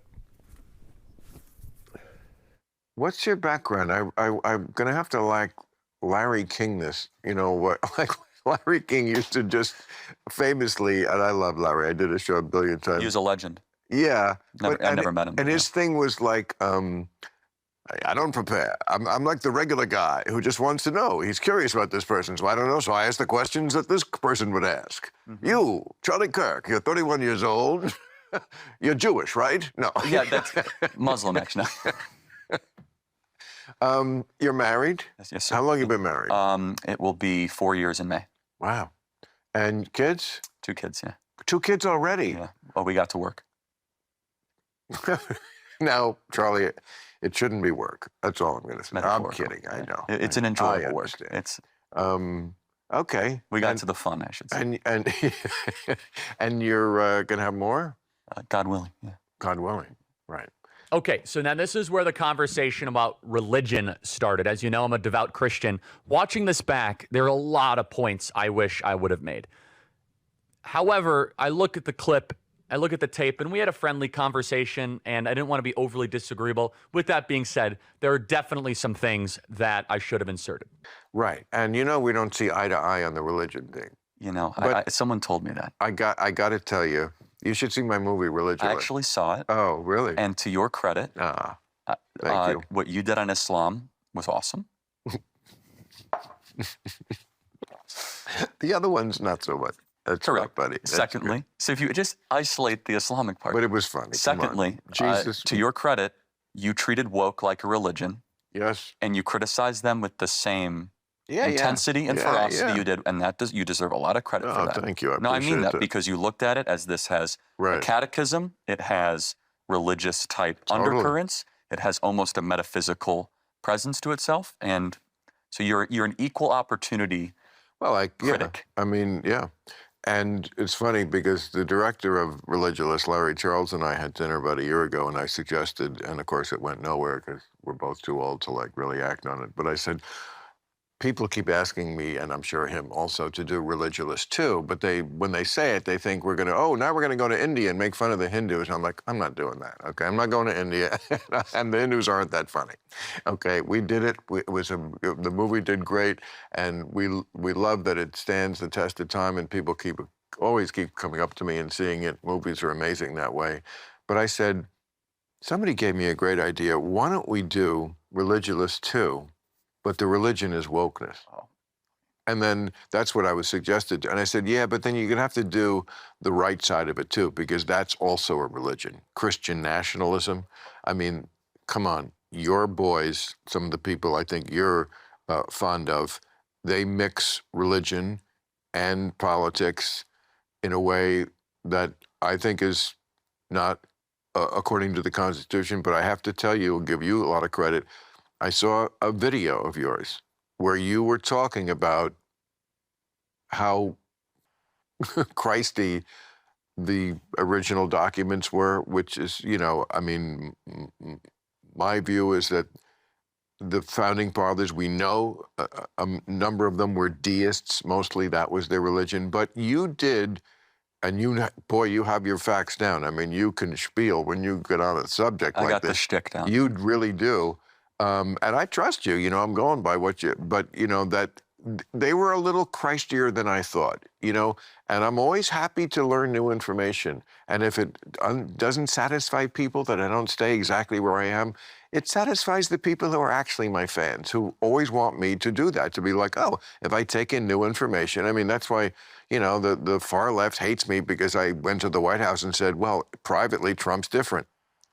What's your background? I'm gonna have to Larry King this. Larry King used to just famously, and I love Larry. I did a show a billion times. He was a legend. Yeah. I've never met him. And his thing was like, I don't prepare. I'm like the regular guy who just wants to know. He's curious about this person, so I don't know. So I ask the questions that this person would ask. Mm-hmm. You, Charlie Kirk, you're 31 years old. You're Jewish, right? No. Yeah, that's Muslim, actually. You're married? Yes, sir. How long have you been married? It will be 4 years in May. Wow. And kids? 2 kids, yeah. 2 kids already? Yeah. Well, we got to work. Now, Charlie, it shouldn't be work. That's all I'm going to say. I'm kidding. I know. It's an enjoyable work. It's okay. We got to the fun, I should say. And you're going to have more? God willing. Yeah. God willing. Right. Okay, so now this is where the conversation about religion started. As you know, I'm a devout Christian. Watching this back, there are a lot of points I wish I would have made. However, I look at the clip, I look at the tape, and we had a friendly conversation, and I didn't want to be overly disagreeable. With that being said, there are definitely some things that I should have inserted. Right, and we don't see eye to eye on the religion thing. Someone told me that. I got to tell you, you should see my movie, Religion. I actually saw it. Oh, really? And to your credit, thank you. What you did on Islam was awesome. The other one's not so much. That's correct, buddy. Secondly, so if you just isolate the Islamic part. But it was funny. Secondly, Jesus. To your credit, you treated woke like a religion. Yes. And you criticized them with the same intensity and ferocity you did, and you deserve a lot of credit for that. Thank you. No, I mean that because you looked at it as this has a catechism, it has religious type undercurrents, it has almost a metaphysical presence to itself, and so you're an equal opportunity Well, critic. I mean, yeah. And it's funny because the director of Religulous, Larry Charles, and I had dinner about a year ago, and I suggested, and of course it went nowhere because we're both too old to like really act on it. But I said, people keep asking me, and I'm sure him also, to do Religulous too. But when they say it, they think we're going to, oh, now we're going to go to India and make fun of the Hindus. I'm like, I'm not doing that. Okay, I'm not going to India, and the Hindus aren't that funny. Okay, we did it. The movie did great, and we love that it stands the test of time, and people always keep coming up to me and seeing it. Movies are amazing that way. But I said, somebody gave me a great idea. Why don't we do Religulous too? But the religion is wokeness. Oh. And then that's what I was suggested. And I said, yeah, but then you're going to have to do the right side of it too, because that's also a religion. Christian nationalism. I mean, come on, your boys, some of the people I think you're fond of, they mix religion and politics in a way that I think is not according to the Constitution. But I have to tell you, give you a lot of credit. I saw a video of yours where you were talking about how Christy the original documents were, which is, I mean, my view is that the founding fathers, we know a number of them were deists. Mostly that was their religion. But you did, and boy, you have your facts down. I mean, you can spiel when you get on a subject like this. I got the shtick down. You really do. And I trust you, I'm going by but that they were a little Christier than I thought, and I'm always happy to learn new information. And if it doesn't satisfy people that I don't stay exactly where I am, it satisfies the people who are actually my fans, who always want me to do that, to be like, oh, if I take in new information. I mean, that's why, the far left hates me because I went to the White House and said, well, privately, Trump's different.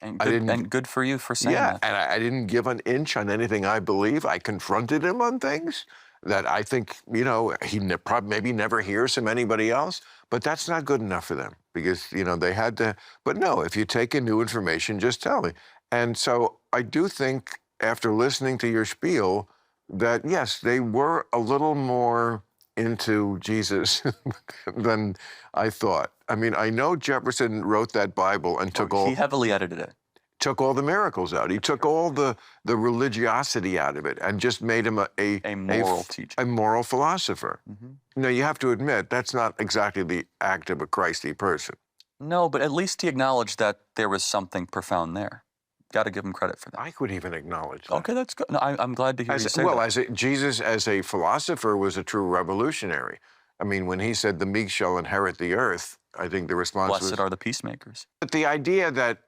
And good for you for saying that. And I didn't give an inch on anything I believe. I confronted him on things that I think, he probably maybe never hears from anybody else. But that's not good enough for them because, they had to. But no, if you take in new information, just tell me. And so I do think after listening to your spiel that, yes, they were a little more into Jesus than I thought. I mean, I know Jefferson wrote that Bible and He heavily edited it. Took all the miracles out. He took all the religiosity out of it and just made him a moral teacher, a moral philosopher. Now, you have to admit, that's not exactly the act of a Christy person. No, but at least he acknowledged that there was something profound there. Got to give him credit for that. I could even acknowledge that. Okay, that's good. No, I'm glad to hear you say that. Jesus as a philosopher was a true revolutionary. I mean, when he said the meek shall inherit the earth, I think the response was... Blessed are the peacemakers. But the idea that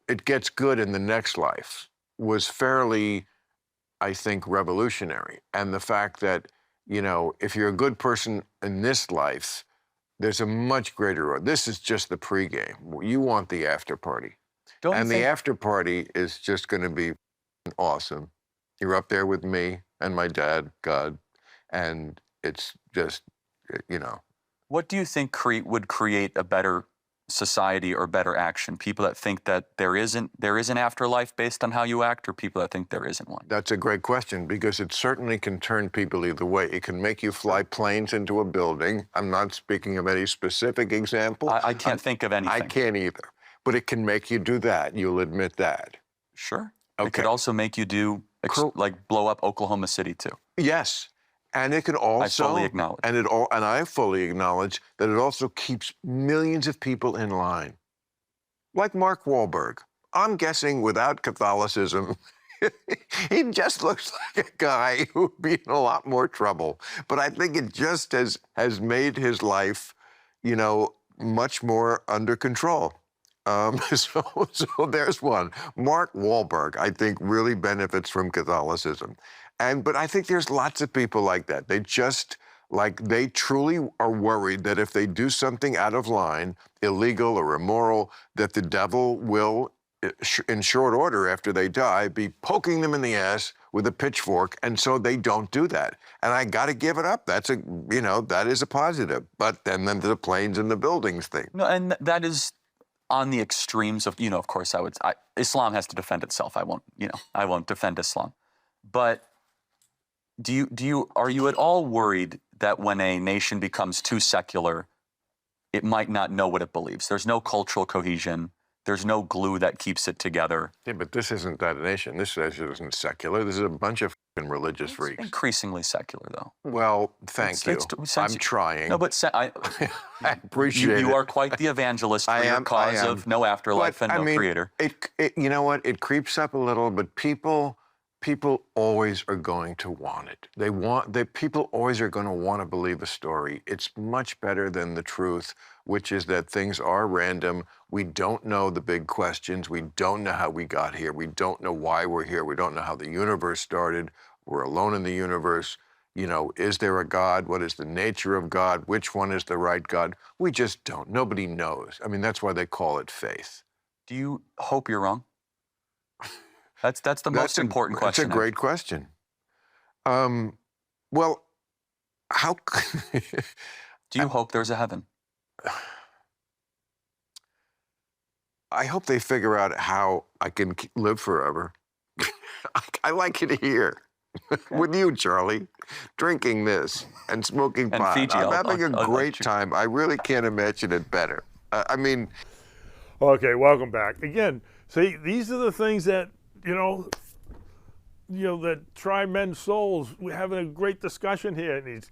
it gets good in the next life was fairly, I think, revolutionary. And the fact that, if you're a good person in this life, there's a much greater... This is just the pregame. You want the after party. The after party is just going to be awesome. You're up there with me and my dad, God, and it's just, What do you think would create a better society or better action? People that think that there is an afterlife based on how you act, or people that think there isn't one? That's a great question because it certainly can turn people either way. It can make you fly planes into a building. I'm not speaking of any specific example. I can't think of anything. I can't either. But it can make you do that. You'll admit that. Sure. Okay. It could also make you do, like, blow up Oklahoma City, too. Yes. And it can also... I fully acknowledge. And I fully acknowledge that it also keeps millions of people in line. Like Mark Wahlberg. I'm guessing without Catholicism, he just looks like a guy who'd be in a lot more trouble. But I think it just has made his life, much more under control. So there's one. Mark Wahlberg, I think, really benefits from Catholicism. But I think there's lots of people like that. They truly are worried that if they do something out of line, illegal or immoral, that the devil will, in short order after they die, be poking them in the ass with a pitchfork, and so they don't do that. And I got to give it up. That is a positive. But then the planes and the buildings thing. No, and that is on the extremes of, of course, Islam has to defend itself. I won't defend Islam. But are you at all worried that when a nation becomes too secular, it might not know what it believes. There's no cultural cohesion. There's no glue that keeps it together. Yeah, but this isn't that nation. This isn't secular. This is a bunch of f***ing religious It's freaks. increasingly secular, though. Well, thank you. I'm trying. No, but I appreciate it. you are quite the evangelist for your cause of no afterlife and no creator. You know what? It creeps up a little, but people always are going to want it. People always are going to want to believe a story. It's much better than the truth, which is that things are random. We don't know the big questions. We don't know how we got here. We don't know why we're here. We don't know how the universe started. We're alone in the universe. You know, is there a God? What is the nature of God? Which one is the right God? We just don't. Nobody knows. I mean, that's why they call it faith. Do you hope you're wrong? That's the most important question. That's a great question. Well, how do you hope there's a heaven? I hope they figure out how I can live forever. I like it here with you, Charlie, drinking this and smoking pot. Fiji, I'm having a great time. I really can't imagine it better. I mean. Okay, welcome back. Again, see, these are the things that, that try men's souls. We're having a great discussion here. And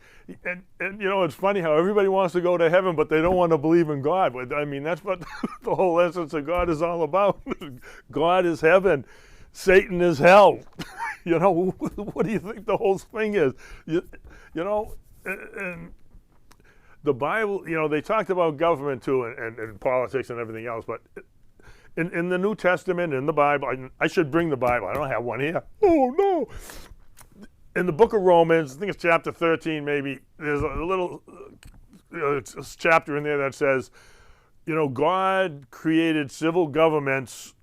it's funny how everybody wants to go to heaven, but they don't want to believe in God. But I mean, that's what the whole essence of God is all about. God is heaven. Satan is hell. What do you think the whole thing is? And the Bible, they talked about government too and politics and everything else, but in the New Testament, in the Bible, I should bring the Bible. I don't have one here. Oh, no. In the book of Romans, I think it's chapter 13 maybe, there's a little chapter in there that says, God created civil governments,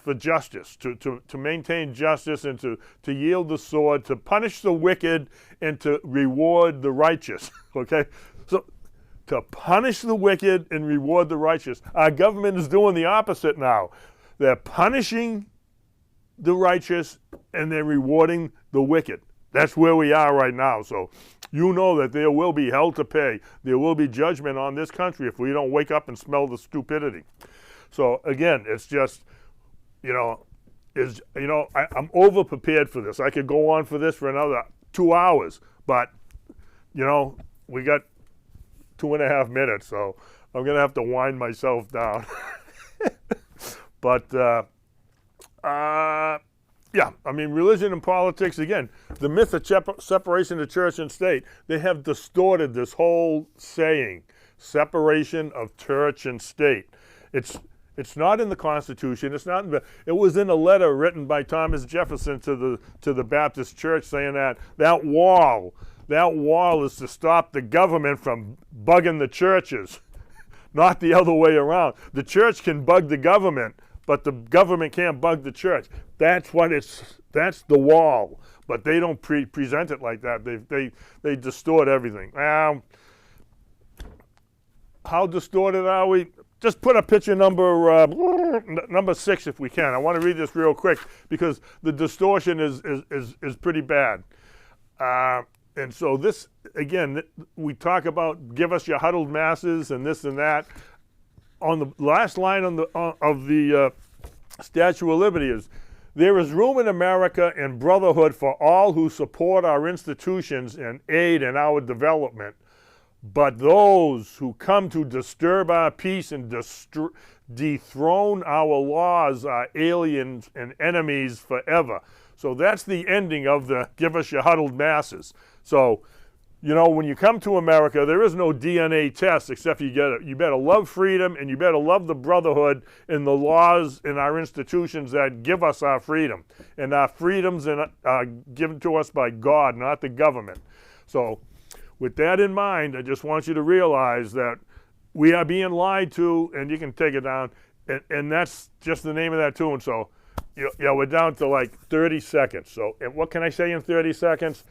for justice, to maintain justice and to yield the sword, to punish the wicked and to reward the righteous, okay? So to punish the wicked and reward the righteous. Our government is doing the opposite now. They're punishing the righteous and they're rewarding the wicked. That's where we are right now. So that there will be hell to pay. There will be judgment on this country if we don't wake up and smell the stupidity. So again, it's just, I'm over prepared for this. I could go on for this for another 2 hours, but we got 2.5 minutes, so I'm going to have to wind myself down. But, religion and politics, again, the myth of separation of church and state, they have distorted this whole saying, separation of church and state. It's not in the Constitution. It was in a letter written by Thomas Jefferson to the Baptist Church saying that wall is to stop the government from bugging the churches, not the other way around. The church can bug the government, but the government can't bug the church. That's the wall. But they don't present it like that. They distort everything. How distorted are we? Just put up picture number 6 if we can. I want to read this real quick because the distortion is pretty bad. And so this, again, we talk about give us your huddled masses and this and that. On the last line of the Statue of Liberty is, there is room in America and brotherhood for all who support our institutions and aid in our development. But those who come to disturb our peace and dethrone our laws are aliens and enemies forever. So that's the ending of the give us your huddled masses. So, when you come to America, there is no DNA test except you better love freedom and you better love the brotherhood and the laws and our institutions that give us our freedom. And our freedoms are given to us by God, not the government. So with that in mind, I just want you to realize that we are being lied to, and you can take it down, and that's just the name of that tune. So, we're down to like 30 seconds. So, and what can I say in 30 seconds?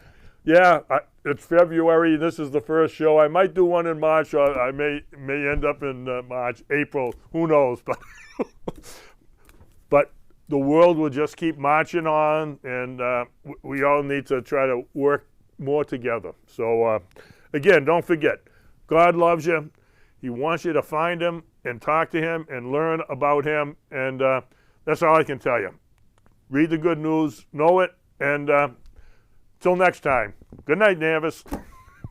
Yeah, it's February. This is the first show. I might do one in March, or I may end up in March, April. Who knows? But the world will just keep marching on, and we all need to try to work more together. So, again, don't forget, God loves you. He wants you to find him and talk to him and learn about him, and that's all I can tell you. Read the good news, know it, and till next time. Good night, Navis.